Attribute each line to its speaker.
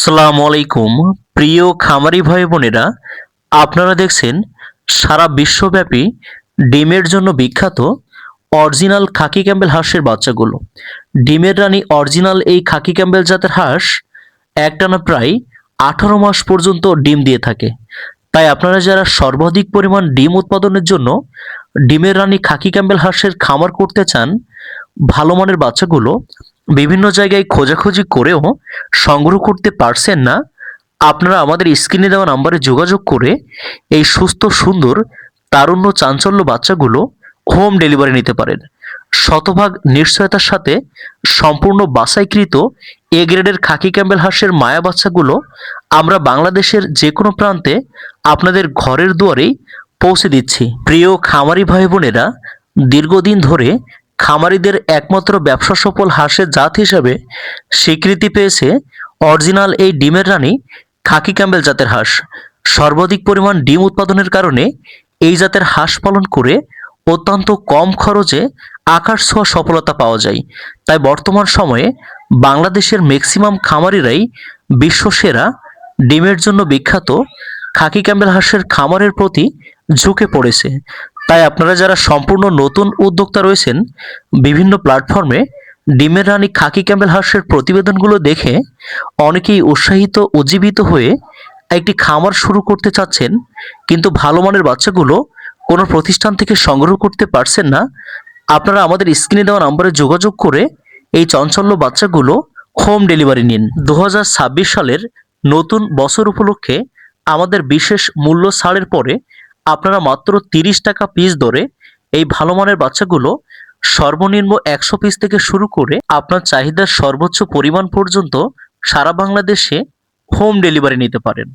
Speaker 1: আসসালামু আলাইকুম। প্রিয় খামারি ভাই বোনেরা, আপনারা দেখছেন সারা বিশ্বব্যাপী ডিমের জন্য বিখ্যাত অরিজিনাল খাকি ক্যাম্বেল হাঁসের বাচ্চাগুলো। ডিমের রানী অরিজিনাল এই খাকি ক্যাম্বেল জাতের হাঁস একটানা প্রায় 18 মাস পর্যন্ত ডিম দিয়ে থাকে। তাই আপনারা যারা সর্বাধিক পরিমাণ ডিম উৎপাদনের জন্য ডিমের রানী খাকি ক্যাম্বেল হাঁসের খামার করতে চান, ভালো মানের বাচ্চাগুলো বিভিন্ন জায়গায় খোঁজাখুঁজি করেও সংগ্রহ করতে পারছেন না, আপনারা আমাদের স্ক্রিনে দেওয়া নাম্বারে যোগাযোগ করে এই সুস্থ সুন্দর তারুণ্য চাঞ্চল্য বাচ্চাগুলো হোম ডেলিভারি নিতে পারেন। শতভাগ নিশ্চয়তার সাথে সম্পূর্ণ বাছাইকৃত এ গ্রেডের খাকি ক্যাম্বেল হাঁসের মায়া বাচ্চাগুলো আমরা বাংলাদেশের যে কোনো প্রান্তে আপনাদের ঘরের দুয়ারেই পৌঁছে দিচ্ছি। প্রিয় খামারি ভাই বোনেরা, দীর্ঘদিন ধরে খামারিদের একমাত্র ব্যবসা সফল হাঁসের জাত হিসাবে স্বীকৃতি পেয়েছে অরিজিনাল এই ডিমের রানী খাকি ক্যাম্বেল জাতের হাঁস। সর্বাধিক পরিমাণ ডিম উৎপাদনের কারণে এই জাতের হাঁস পালন করে অত্যন্ত কম খরচে আকাশ ছোঁয়া সফলতা পাওয়া যায়। তাই বর্তমান সময়ে বাংলাদেশের ম্যাক্সিমাম খামারিরাই বিশ্বসেরা ডিমের জন্য বিখ্যাত খাকি ক্যাম্বেল হাঁসের খামারের প্রতি ঝুঁকে পড়েছে। তাই আপনারা যারা সম্পূর্ণ নতুন উদ্যোক্তা রয়েছেন, বিভিন্ন প্ল্যাটফর্মে ডিমের রানী খাকি ক্যাম্বেল হাঁসের প্রতিবেদনগুলো দেখে অনেকেই উৎসাহিত উজ্জীবিত হয়ে একটি খামার শুরু করতে চাচ্ছেন, কিন্তু ভালো মানের বাচ্চাগুলো কোনো প্রতিষ্ঠান থেকে সংগ্রহ করতে পারছেন না, আপনারা আমাদের স্ক্রিনে দেওয়া নম্বরে যোগাযোগ করে এই চঞ্চল্য বাচ্চাগুলো হোম ডেলিভারি নিন। 2026 সালের নতুন বছর উপলক্ষে আমাদের বিশেষ মূল্য ছাড়ের পরে আপনারা মাত্র 30 টাকা পিস দরে এই ভালো মানের বাচ্চাগুলো সর্বনিম্ন 100 পিস থেকে শুরু করে আপনার চাহিদার সর্বোচ্চ পরিমাণ পর্যন্ত সারা বাংলাদেশে হোম ডেলিভারি নিতে পারেন।